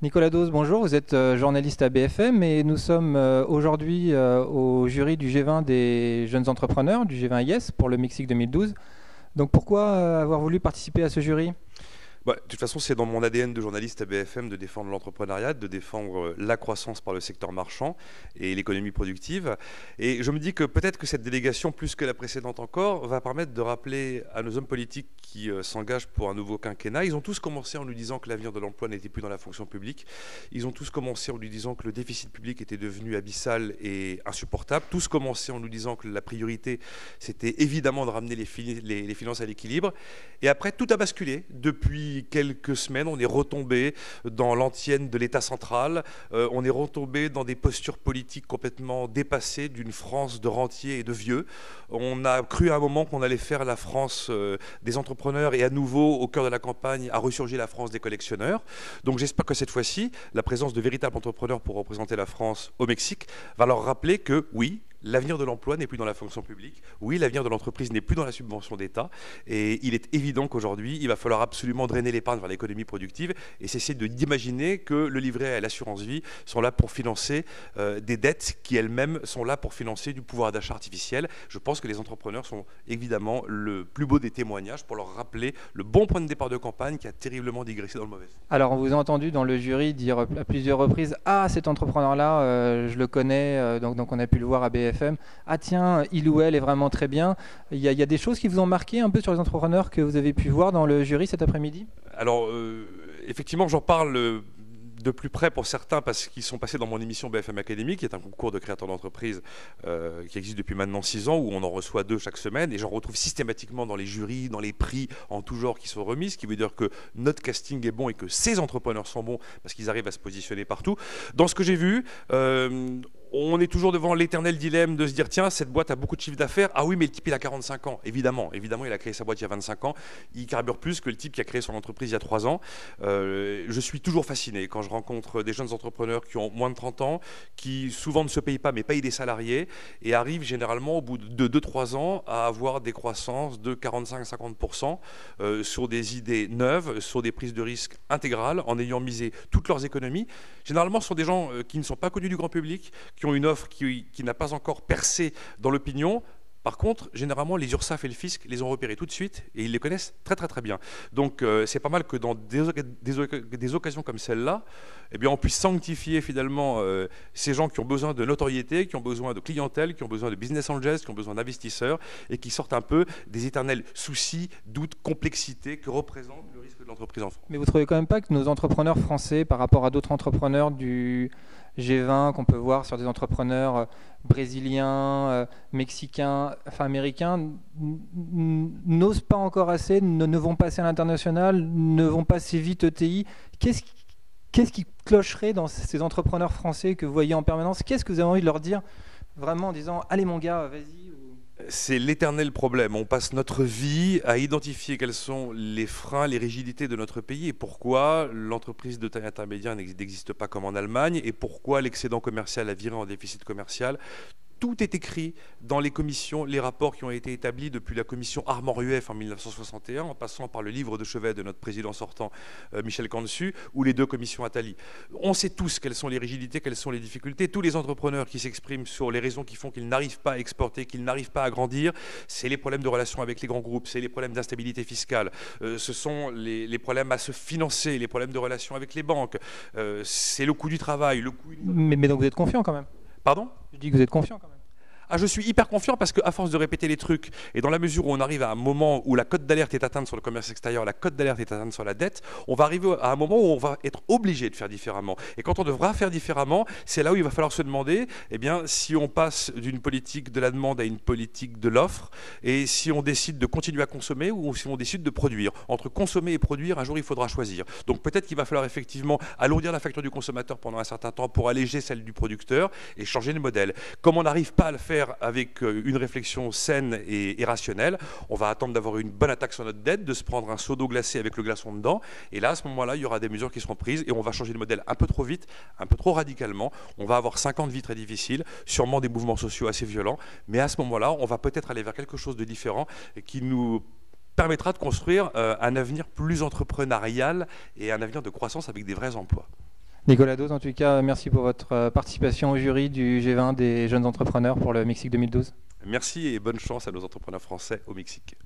Nicolas Dose, bonjour, vous êtes journaliste à BFM et nous sommes aujourd'hui au jury du G20 des jeunes entrepreneurs, du G20 Yes pour le Mexique 2012. Donc pourquoi avoir voulu participer à ce jury ? De toute façon, c'est dans mon ADN de journaliste à BFM de défendre l'entrepreneuriat, de défendre la croissance par le secteur marchand et l'économie productive. Et je me dis que peut-être que cette délégation, plus que la précédente encore, va permettre de rappeler à nos hommes politiques qui s'engagent pour un nouveau quinquennat. Ils ont tous commencé en nous disant que l'avenir de l'emploi n'était plus dans la fonction publique. Ils ont tous commencé en nous disant que le déficit public était devenu abyssal et insupportable. Tous commencé en nous disant que la priorité, c'était évidemment de ramener les finances à l'équilibre. Et après, tout a basculé. Depuis quelques semaines, on est retombé dans l'antienne de l'État central, on est retombé dans des postures politiques complètement dépassées d'une France de rentiers et de vieux. On a cru à un moment qu'on allait faire la France des entrepreneurs et à nouveau, au cœur de la campagne, a ressurgi la France des collectionneurs. Donc j'espère que cette fois-ci, la présence de véritables entrepreneurs pour représenter la France au Mexique va leur rappeler que oui, l'avenir de l'emploi n'est plus dans la fonction publique. Oui, l'avenir de l'entreprise n'est plus dans la subvention d'État. Et il est évident qu'aujourd'hui, il va falloir absolument drainer l'épargne vers l'économie productive et cesser d'imaginer que le livret A et l'assurance vie sont là pour financer des dettes qui elles-mêmes sont là pour financer du pouvoir d'achat artificiel. Je pense que les entrepreneurs sont évidemment le plus beau des témoignages pour leur rappeler le bon point de départ de campagne qui a terriblement digressé dans le mauvais. Alors on vous a entendu dans le jury dire à plusieurs reprises « Ah, cet entrepreneur-là, je le connais, donc on a pu le voir à BFM. Ah tiens, il ou elle est vraiment très bien. » Il y a des choses qui vous ont marqué un peu sur les entrepreneurs que vous avez pu voir dans le jury cet après-midi ? Alors, effectivement, j'en parle de plus près pour certains parce qu'ils sont passés dans mon émission BFM Academy, qui est un concours de créateurs d'entreprise qui existe depuis maintenant 6 ans, où on en reçoit 2 chaque semaine, et j'en retrouve systématiquement dans les jurys, dans les prix en tout genre qui sont remis, ce qui veut dire que notre casting est bon et que ces entrepreneurs sont bons parce qu'ils arrivent à se positionner partout. Dans ce que j'ai vu, on est toujours devant l'éternel dilemme de se dire tiens, cette boîte a beaucoup de chiffre d'affaires. Ah oui, mais le type il a 45 ans. Évidemment, il a créé sa boîte il y a 25 ans. Il carbure plus que le type qui a créé son entreprise il y a 3 ans. Je suis toujours fasciné quand je rencontre des jeunes entrepreneurs qui ont moins de 30 ans, qui souvent ne se payent pas mais payent des salariés et arrivent généralement au bout de 2-3 ans à avoir des croissances de 45-50% sur des idées neuves, sur des prises de risques intégrales en ayant misé toutes leurs économies. Généralement, ce sont des gens qui ne sont pas connus du grand public, qui ont une offre qui n'a pas encore percé dans l'opinion. Par contre, généralement, les URSSAF et le fisc les ont repérés tout de suite et ils les connaissent très très très bien. Donc c'est pas mal que dans des occasions comme celle-là, eh bien, on puisse sanctifier finalement ces gens qui ont besoin de notoriété, qui ont besoin de clientèle, qui ont besoin de business angels, qui ont besoin d'investisseurs et qui sortent un peu des éternels soucis, doutes, complexités que représente le risque de l'entreprise en France. Mais vous ne trouvez quand même pas que nos entrepreneurs français, par rapport à d'autres entrepreneurs du G20 qu'on peut voir sur des entrepreneurs brésiliens, mexicains, enfin américains, n'osent pas encore assez, ne vont pas assez à l'international, ne vont pas assez vite ETI. Qu'est-ce qui clocherait dans ces entrepreneurs français que vous voyez en permanence ? Qu'est-ce que vous avez envie de leur dire vraiment en disant « Allez mon gars, vas-y » C'est l'éternel problème. On passe notre vie à identifier quels sont les freins, les rigidités de notre pays et pourquoi l'entreprise de taille intermédiaire n'existe pas comme en Allemagne et pourquoi l'excédent commercial a viré en déficit commercial. Tout est écrit dans les commissions, les rapports qui ont été établis depuis la commission Armand-Rueff en 1961, en passant par le livre de chevet de notre président sortant, Michel Candesu, ou les 2 commissions Attali. On sait tous quelles sont les rigidités, quelles sont les difficultés. Tous les entrepreneurs qui s'expriment sur les raisons qui font qu'ils n'arrivent pas à exporter, qu'ils n'arrivent pas à grandir, c'est les problèmes de relations avec les grands groupes, c'est les problèmes d'instabilité fiscale, ce sont les problèmes à se financer, les problèmes de relations avec les banques, c'est le coût du travail, le coût... Mais donc vous êtes confiant quand même ? Pardon ? Je dis que vous êtes confiant quand même. Ah, je suis hyper confiant parce qu'à force de répéter les trucs et dans la mesure où on arrive à un moment où la cote d'alerte est atteinte sur le commerce extérieur, la cote d'alerte est atteinte sur la dette, on va arriver à un moment où on va être obligé de faire différemment. Et quand on devra faire différemment, c'est là où il va falloir se demander eh bien, si on passe d'une politique de la demande à une politique de l'offre et si on décide de continuer à consommer ou si on décide de produire. Entre consommer et produire, un jour il faudra choisir. Donc peut-être qu'il va falloir effectivement alourdir la facture du consommateur pendant un certain temps pour alléger celle du producteur et changer le modèle. Comme on n'arrive pas à le faire avec une réflexion saine et rationnelle, on va attendre d'avoir une bonne attaque sur notre dette, de se prendre un seau d'eau glacée avec le glaçon dedans, et là, à ce moment-là, il y aura des mesures qui seront prises, et on va changer de modèle un peu trop vite, un peu trop radicalement. On va avoir 5 ans de vie très difficiles, sûrement des mouvements sociaux assez violents, mais à ce moment-là, on va peut-être aller vers quelque chose de différent qui nous permettra de construire un avenir plus entrepreneurial et un avenir de croissance avec des vrais emplois. Nicolas Dose, en tout cas, merci pour votre participation au jury du G20 des jeunes entrepreneurs pour le Mexique 2012. Merci et bonne chance à nos entrepreneurs français au Mexique.